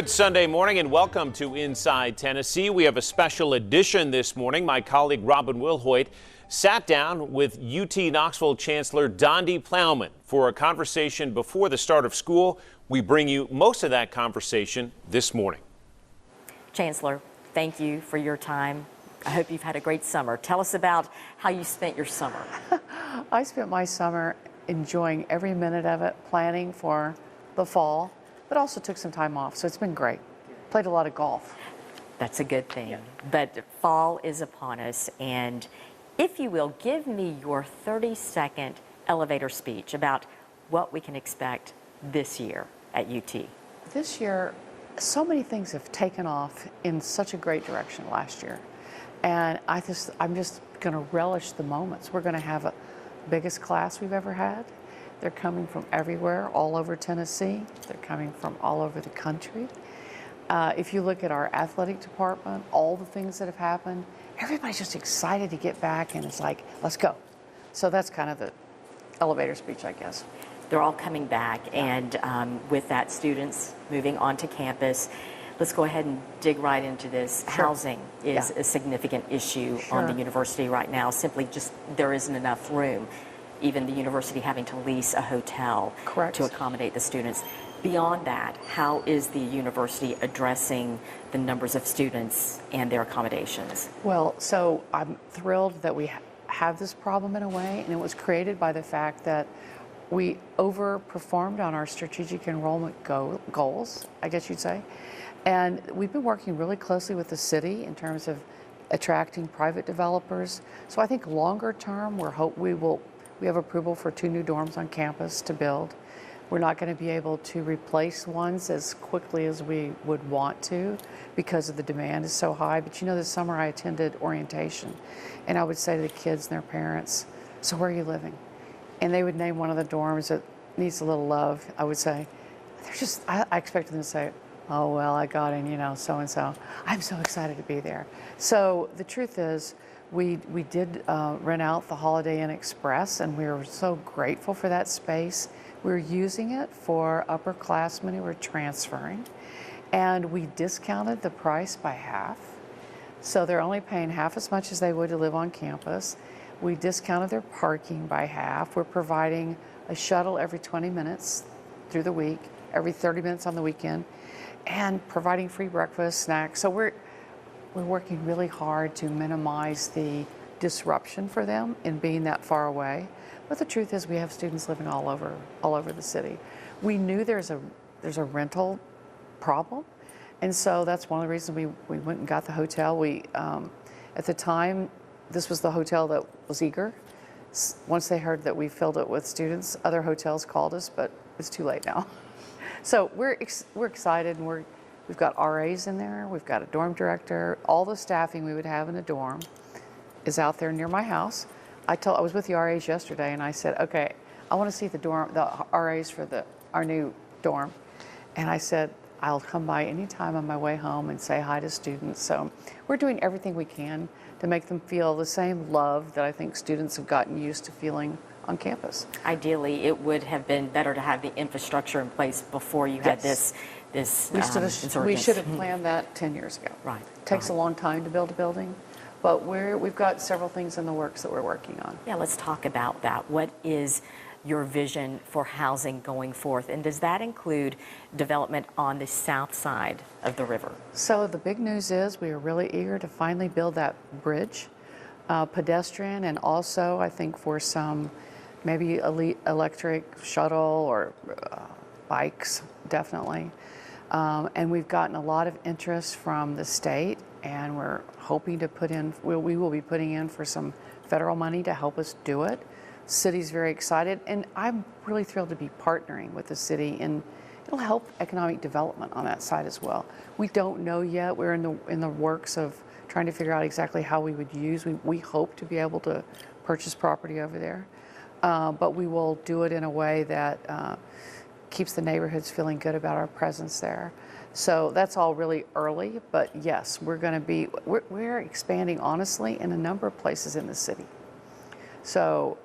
Good Sunday morning and welcome to Inside Tennessee. We have a special edition this morning. My colleague Robin Wilhoit sat down with UT Knoxville Chancellor Donde Plowman for a conversation before the start of school. We bring you most of that conversation this morning. Chancellor, thank you for your time. I hope you've had a great summer. Tell us about how you spent your summer. I spent my summer enjoying every minute of it, planning for the fall, but also took some time off, so it's been great. Played a lot of golf. That's a good thing. Yeah. But fall is upon us, and if you will, give me your 30-second elevator speech about what we can expect this year at UT. This year, so many things have taken off in such a great direction last year, and I'm just going to relish the moments. We're going to have the biggest class we've ever had. They're coming from everywhere, all over Tennessee. They're coming from all over the country. If you look at our athletic department, all the things that have happened, everybody's just excited to get back, and it's like, let's go. So that's kind of the elevator speech, I guess. They're all coming back, and with that, students moving onto campus. Let's go ahead and dig right into this. Sure. Housing is a significant issue on the university right now. Simply just there isn't enough room. Even the university having to lease a hotel to accommodate the students. Beyond that, how is the university addressing the numbers of students and their accommodations? Well, so I'm thrilled that we have this problem in a way, and it was created by the fact that we overperformed on our strategic enrollment goals, I guess you'd say. And we've been working really closely with the city in terms of attracting private developers. So I think longer term, we have approval for 2 new dorms on campus to build. We're not going to be able to replace ones as quickly as we would want to because of the demand is so high. But you know, this summer I attended orientation, and I would say to the kids and their parents, so where are you living? And they would name one of the dorms that needs a little love. I would say, I expected them to say, oh, well, I got in, you know, so-and-so. I'm so excited to be there. So the truth is, we did rent out the Holiday Inn Express, and we were so grateful for that space. We were using it for upperclassmen who were transferring, and we discounted the price by half. So they're only paying half as much as they would to live on campus. We discounted their parking by half. We're providing a shuttle every 20 minutes through the week, every 30 minutes on the weekend, and providing free breakfast, snacks. So we're working really hard to minimize the disruption for them in being that far away. But the truth is we have students living all over the city. We knew there's a rental problem, and so that's one of the reasons we went and got the hotel. At the time, this was the hotel that was eager. Once they heard that we filled it with students, other hotels called us, but it's too late now. So we're excited, and we've got RAs in there, we've got a dorm director, all the staffing we would have in a dorm is out there near my house. I was with the RAs yesterday, and I said, okay, I want to see the RAs for our new dorm. And I said, I'll come by anytime on my way home and say hi to students. So we're doing everything we can to make them feel the same love that I think students have gotten used to feeling on campus. Ideally, it would have been better to have the infrastructure in place before you had this insurgence. We should have planned that 10 years ago. Right. It takes a long time to build a building, but we've got several things in the works that we're working on. Yeah, let's talk about that. What is your vision for housing going forth, and does that include development on the south side of the river? So the big news is we are really eager to finally build that bridge, pedestrian, and also I think for some maybe electric shuttle or bikes, definitely. And we've gotten a lot of interest from the state, and we're hoping to we will be putting in for some federal money to help us do it. City's very excited, and I'm really thrilled to be partnering with the city, and it'll help economic development on that side as well. We don't know yet. We're in the works of trying to figure out exactly how we would use. We hope to be able to purchase property over there, but we will do it in a way that keeps the neighborhoods feeling good about our presence there. So that's all really early, but yes, we're expanding honestly in a number of places in the city. So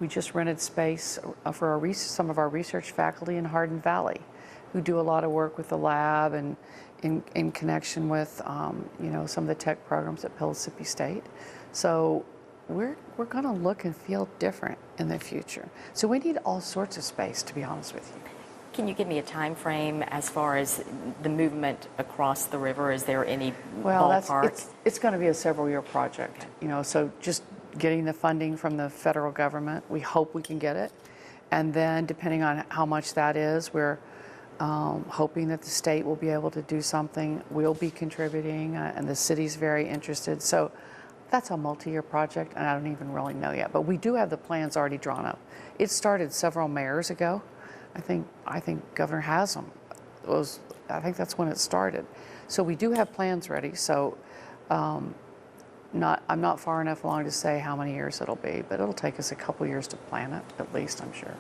we just rented space for some of our research faculty in Hardin Valley. who do a lot of work with the lab and in connection with you know, some of the tech programs at Mississippi State. So we're going to look and feel different in the future. So we need all sorts of space, to be honest with you. Can you give me a time frame as far as the movement across the river? Is there any ballpark? It's going to be a several-year project. You know, so just getting the funding from the federal government, we hope we can get it, and then depending on how much that is, we're hoping that the state will be able to do something. We'll be contributing, and the city's very interested. So that's a multi-year project, and I don't even really know yet. But we do have the plans already drawn up. It started several mayors ago. I think Governor Haslam I think that's when it started. So we do have plans ready. So I'm not far enough along to say how many years it'll be, but it'll take us a couple years to plan it, at least, I'm sure.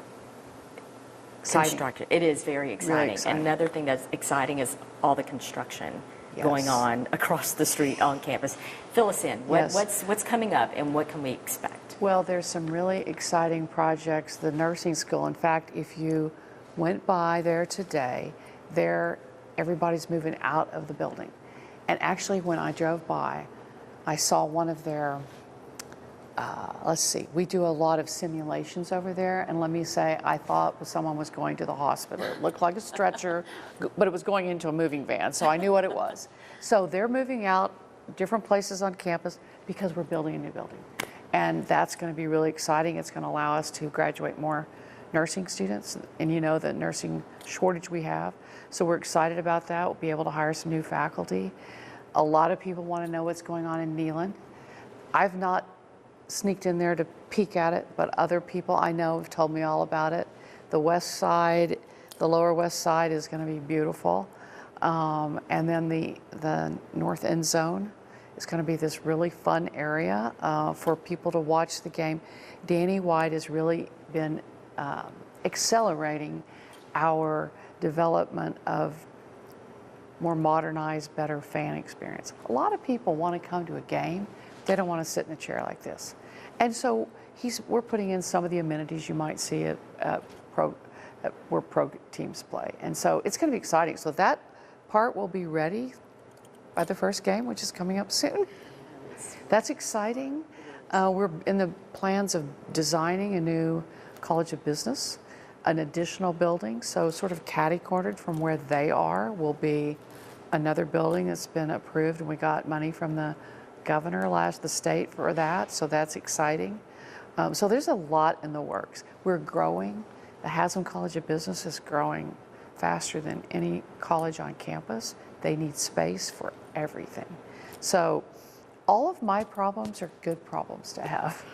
Construction. It is very exciting. Really exciting. And another thing that's exciting is all the construction Yes. going on across the street on campus. Fill us in. Yes. What's coming up and what can we expect? Well, there's some really exciting projects. The nursing school, in fact, if you went by there today, everybody's moving out of the building. And actually, when I drove by, I saw one of their, let's see, we do a lot of simulations over there, and let me say, I thought someone was going to the hospital. It looked like a stretcher, but it was going into a moving van, so I knew what it was. So they're moving out different places on campus because we're building a new building. And that's going to be really exciting. It's going to allow us to graduate more nursing students, and you know the nursing shortage we have. So we're excited about that. We'll be able to hire some new faculty. A lot of people want to know what's going on in Neyland. I've not sneaked in there to peek at it, but other people I know have told me all about it. The west side, the lower west side is going to be beautiful. And then the north end zone is going to be this really fun area for people to watch the game. Danny White has really been accelerating our development of more modernized, better fan experience. A lot of people want to come to a game. They don't want to sit in a chair like this. And so we're putting in some of the amenities you might see where pro teams play. And so it's going to be exciting. So that part will be ready by the first game, which is coming up soon. That's exciting. We're in the plans of designing a new College of Business, an additional building. So sort of catty-cornered from where they are will be another building that's been approved, and we got money from the governor the state for that, so that's exciting. So there's a lot in the works. We're growing. The Haslam College of Business is growing faster than any college on campus. They need space for everything. So all of my problems are good problems to have.